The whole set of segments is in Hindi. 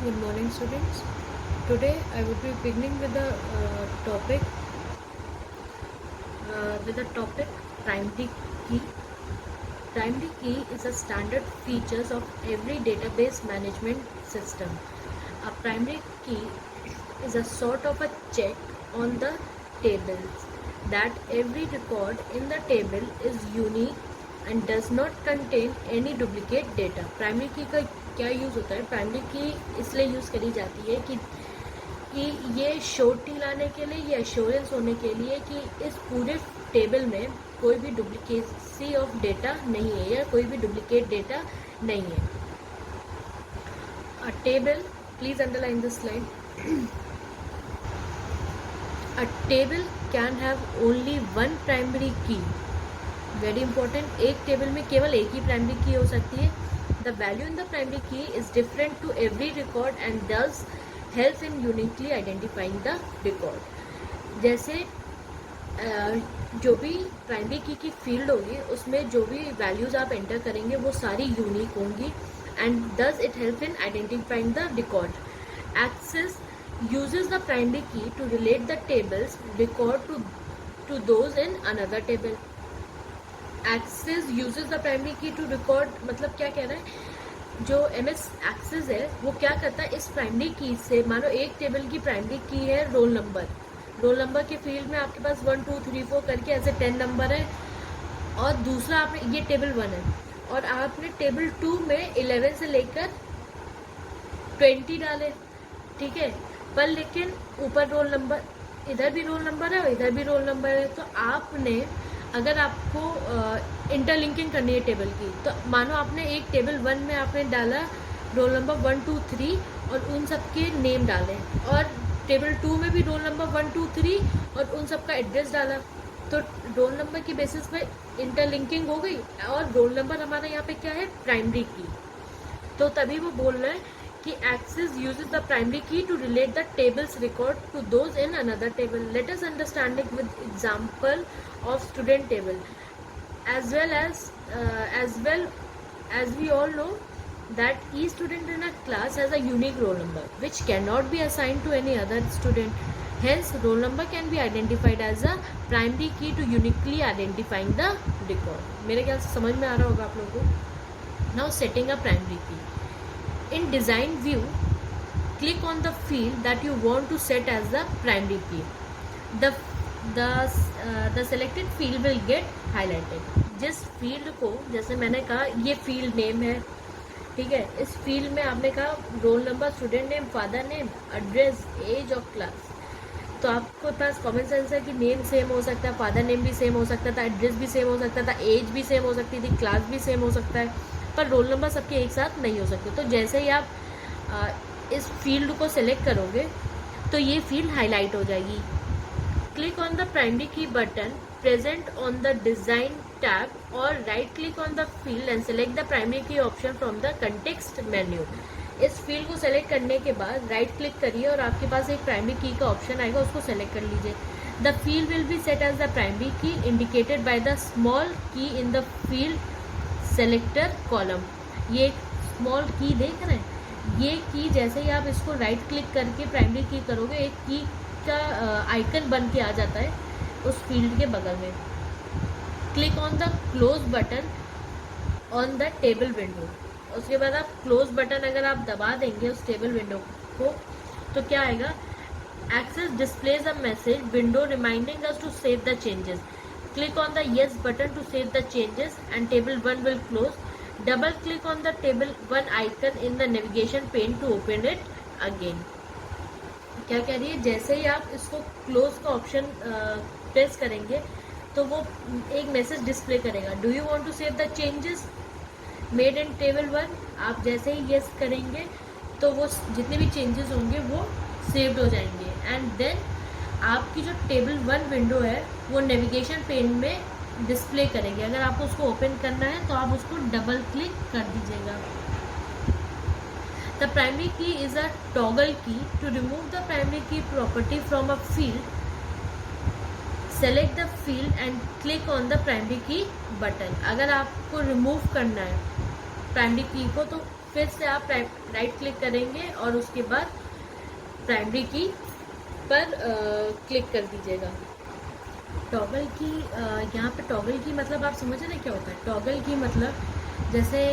Good morning, students. Today I would be beginning with the topic primary key. Primary key is a standard features of every database management system. A primary key is a sort of a check on the tables that every record in the table is unique and does not contain any duplicate data. Primary की का क्या यूज़ होता है? प्राइमरी की इसलिए यूज़ करी जाती है कि ये श्योरिटी लाने के लिए, ये एश्योरेंस होने के लिए कि इस पूरे टेबल में कोई भी डुप्लीकेसी ऑफ डेटा नहीं है या कोई भी डुप्लीकेट डेटा नहीं है. A table, please underline this slide. A table can have only one primary key. Very important, एक टेबल में केवल एक ही प्राइमरी की हो सकती है. The value in the primary key is different to every record and this help in uniquely identifying the record. जैसे जो भी प्राइमरी की फील्ड होगी उसमें जो भी वैल्यूज आप एंटर करेंगे वो सारी यूनिक होंगी and thus it help in identifying the record. Access uses the primary key to relate the tables record to those in another table. Access uses the primary key to record, मतलब क्या कह रहा है? जो MS Access है वो क्या करता है, इस प्राइमरी की से, मानो एक टेबल की प्राइमरी की है रोल नंबर के फील्ड में आपके पास 1 2 3 4 करके ऐसे 10 नंबर है, और दूसरा आपने ये टेबल 1 है और आपने टेबल 2 में 11 से लेकर 20 डाले, ठीक है, पर लेकिन ऊपर रोल नंबर, इधर भी रोल नंबर है और इधर भी रोल नंबर है. तो आपने, अगर आपको इंटरलिंकिंग करनी है टेबल की, तो मानो आपने एक टेबल 1 में आपने डाला रोल नंबर 1 2 3 और उन सब के नेम डाले, और टेबल 2 में भी रोल नंबर 1 2 3 और उन सब का एड्रेस डाला, तो रोल नंबर की बेसिस पे इंटरलिंकिंग हो गई और रोल नंबर हमारा यहाँ पे क्या है, प्राइमरी की. तो तभी वो बोल रहे हैं कि Access uses the primary key to relate the table's record to those in another table. Let us understand it with example of student table. As well as we all know that each student in a class has a unique roll number which cannot be assigned to any other student. Hence, roll number can be identified as a primary key to uniquely identifying the record. मेरे ख्याल से समझ में आ रहा होगा आप लोगों को. Now, setting a primary key. In design view, click on the field that you want to set as the primary key. The selected field will get highlighted. जिस फील्ड को, जैसे मैंने कहा ये फील्ड नेम है, ठीक है, इस फील्ड में आपने कहा roll number, student name, father name, address, age of class. तो आपको पास कॉमन सेंस है कि नेम सेम हो सकता है, फादर नेम भी सेम हो सकता था, एड्रेस भी सेम हो सकता था, एज भी सेम हो सकती थी, क्लास भी सेम हो सकता है, पर रोल नंबर सबके एक साथ नहीं हो सकते. तो जैसे ही आप इस फील्ड को सेलेक्ट करोगे तो ये फील्ड हाईलाइट हो जाएगी. Click on the primary key button present on the design tab और right click on the field and select the primary key option from the context menu. इस फील्ड को सेलेक्ट करने के बाद राइट क्लिक करिए और आपके पास एक प्राइमरी की का ऑप्शन आएगा, उसको सेलेक्ट कर लीजिए. The field will be set as the primary key indicated by the small key in the field selector column. ये एक स्मॉल की देख रहे हैं, ये की जैसे ही आप इसको राइट क्लिक करके प्राइमरी की करोगे, एक की का आइकन बन के आ जाता है उस फील्ड के बगल में. Click on the close button on the table window. उसके बाद आप क्लोज बटन अगर आप दबा देंगे उस टेबल विंडो को, तो क्या आएगा, Access displays a message window reminding us to save the changes. Click on the yes button to save the changes and table 1 will close. Double click on the table 1 icon in the navigation pane to open it again. क्या कह रही है, जैसे ही आप इसको क्लोज का ऑप्शन प्रेस करेंगे तो वो एक मैसेज डिस्प्ले करेगा, do you want to save the changes made in table 1. आप जैसे ही yes करेंगे तो वो जितने भी चेंजेस होंगे वो सेव्ड हो जाएंगे एंड देन आपकी जो टेबल 1 विंडो है वो नेविगेशन पेन में डिस्प्ले करेंगे. अगर आपको उसको ओपन करना है तो आप उसको डबल क्लिक कर दीजिएगा. The primary key is a toggle की. टू रिमूव द प्राइमरी की property from a field, select the field and click on the primary key button. अगर आपको रिमूव करना है प्राइमरी की को तो फिर से आप राइट क्लिक करेंगे और उसके बाद प्राइमरी की पर क्लिक कर दीजिएगा। टॉगल की यहाँ पे टॉगल की मतलब आप समझ रहे हैं क्या होता है? टॉगल की मतलब जैसे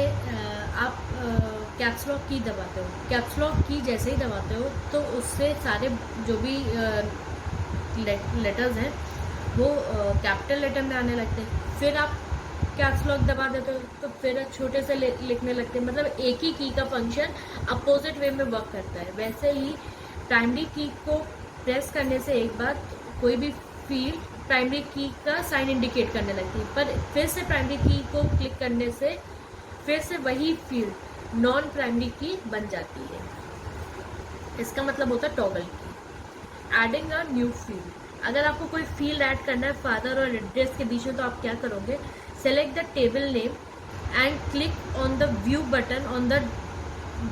आप कैप्स लॉक की दबाते हो, कैप्स लॉक की जैसे ही दबाते हो तो उससे सारे जो भी लेटर्स हैं वो कैपिटल लेटर में आने लगते हैं। फिर आप कैप्स लॉक दबा देते हो तो फिर छोटे से लिखने लगते हैं। मतलब एक ही की का फंक्शन अपोजिट वे में वर्क करता है। वैसे ही प्राइमरी की को प्रेस करने से एक बार कोई भी फील्ड प्राइमरी की का साइन इंडिकेट करने लगती है, पर फिर से प्राइमरी की को क्लिक करने से फिर से वही फील्ड नॉन प्राइमरी की बन जाती है। इसका मतलब होता है टॉगल की। एडिंग अ न्यू फील्ड, अगर आपको कोई फील्ड ऐड करना है फादर और एड्रेस के बीच में तो आप क्या करोगे? Select the table name and click on the view button on the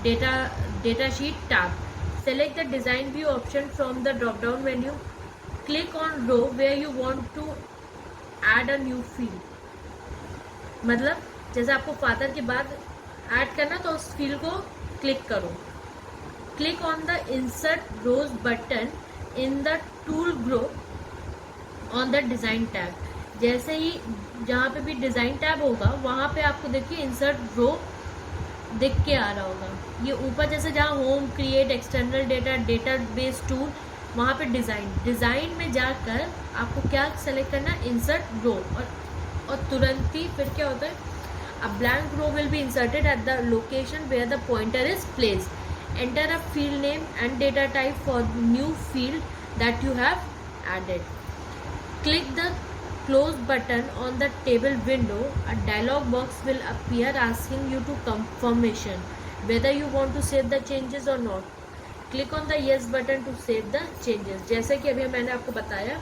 data sheet tab. Select the design view option from the drop down menu. Click on row where you want to add a new field. मतलब जैसे आपको फादर के बाद ऐड करना तो उस फील्ड को क्लिक करो। Click on the insert rows button in the tool group on the design tab. जैसे ही जहाँ पे भी डिजाइन टैब होगा वहाँ पे आपको देखिए इंसर्ट रो दिख के आ रहा होगा। ये ऊपर जैसे जहाँ home, create, external data, database tool, वहाँ पे डिज़ाइन में जाकर आपको क्या सेलेक्ट करना? Insert row. और तुरंत ही फिर क्या होता है? A blank row will be inserted at the location where the pointer is placed. Enter a field name and data type for new field that you have added. Click the close button on the table window. A dialog box will appear asking you to confirmation whether you want to save the changes or not. Click on the yes button to save the changes. जैसे कि अभी मैंने आपको बताया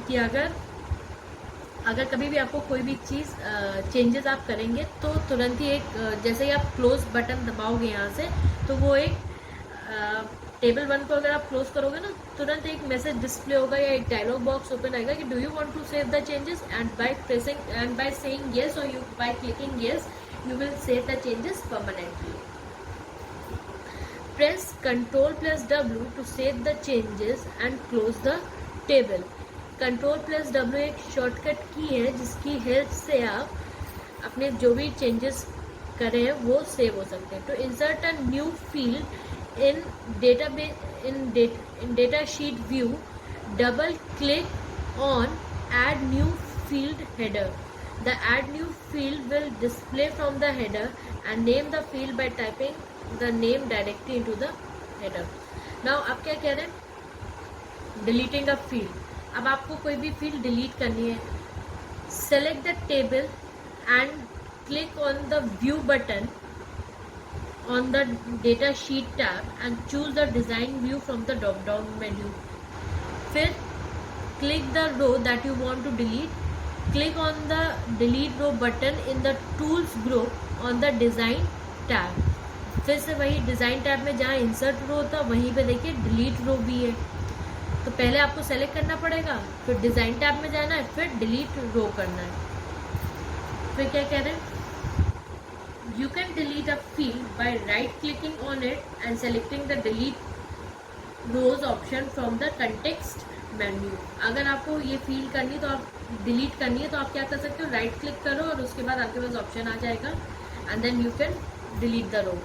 कि अगर कभी भी आपको कोई भी चीज़ चेंजेस आप करेंगे तो तुरंत ही एक जैसे ही आप क्लोज बटन दबाओगे यहाँ से तो वो एक टेबल 1 को अगर आप क्लोज करोगे ना तुरंत एक मैसेज डिस्प्ले होगा या एक डायलॉग बॉक्स ओपन आएगा कि do you want to save the changes, and by pressing and by saying yes और you by clicking yes you will save the changes permanently. Press Ctrl+W to save the changes and close the table. Ctrl+W एक शॉर्टकट की है जिसकी हेल्प से आप अपने जो भी चेंजेस करें हैं वो सेव हो सकते हैं। तो insert a new field in data sheet view, double click on add new field header. The add new field will display from the header and name the field by typing the name directly into the header. Now आप क्या कह रहे हैं? Deleting a field. अब आपको कोई भी field delete करनी है, select the table and click on the view button on the data sheet tab and choose the design view from the drop down menu. फिर click the row that you want to delete. Click on the delete row button in the tools group on the design tab. फिर से वही डिज़ाइन टैब में जहाँ इंसर्ट रो था वहीं पे देखिए डिलीट रो भी है। तो पहले आपको सेलेक्ट करना पड़ेगा, फिर डिज़ाइन टैब में जाना है, फिर डिलीट रो करना है। फिर क्या कह रहे हैं? You can delete a field by right clicking on it and selecting the delete rows option from the context menu. अगर आपको ये फील्ड करनी तो आप डिलीट करनी है तो आप क्या कर सकते हो? राइट क्लिक करो और उसके बाद आपके पास ऑप्शन आ जाएगा and then you can delete the row.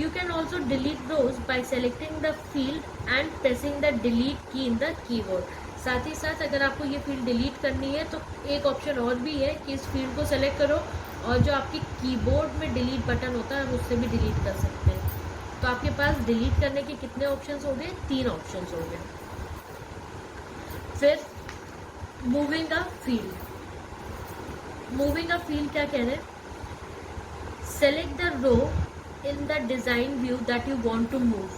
You can also delete rows by selecting the field and pressing the delete key in the keyboard. साथ ही साथ अगर आपको ये फील्ड डिलीट करनी है तो एक ऑप्शन और भी है कि इस फील्ड को सेलेक्ट करो और जो आपकी कीबोर्ड में डिलीट बटन होता है उससे भी डिलीट कर सकते हैं। तो आपके पास डिलीट करने के कितने ऑप्शंस हो गए? 3 ऑप्शंस हो गए। फिर moving a field. Moving a field क्या कह रहे हैं? Select the row in the design view that you want to move.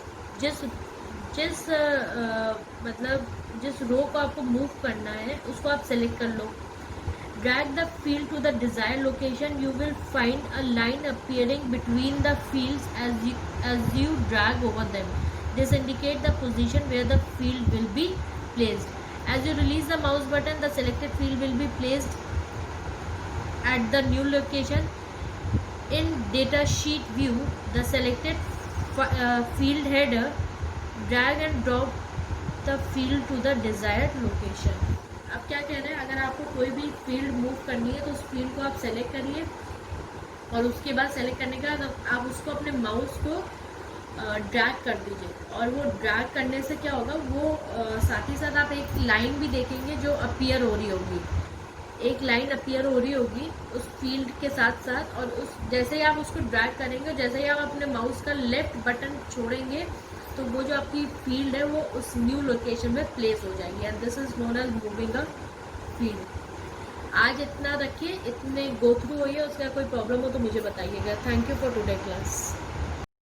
जिस रो को आपको मूव करना है उसको आप सेलेक्ट कर लो। Drag the field to the desired location. You will find a line appearing between the fields as you drag over them. This indicates the position where the field will be placed. As you release the mouse button, the selected field will be placed at the new location. In datasheet view, the selected field header drag and drop the field to the desired location. अब क्या कह रहे हैं, अगर आपको कोई भी फील्ड मूव करनी है तो उस फील्ड को आप सेलेक्ट करिए और उसके बाद सेलेक्ट करने के बाद आप उसको अपने माउस को ड्रैग कर दीजिए और वो ड्रैग करने से क्या होगा, वो साथ ही साथ आप एक लाइन भी देखेंगे जो अपीयर हो रही होगी, एक लाइन अपीयर हो रही होगी उस फील्ड के साथ साथ। और उस जैसे ही आप उसको ड्रैग करेंगे, जैसे ही आप अपने माउस का लेफ्ट बटन छोड़ेंगे तो वो जो आपकी फील्ड है वो उस न्यू लोकेशन में प्लेस हो जाएगी and this is known as moving a field. आज इतना रखिए, इतने गो थ्रू होइए, उसका कोई प्रॉब्लम हो तो मुझे बताइएगा। Thank you for today class.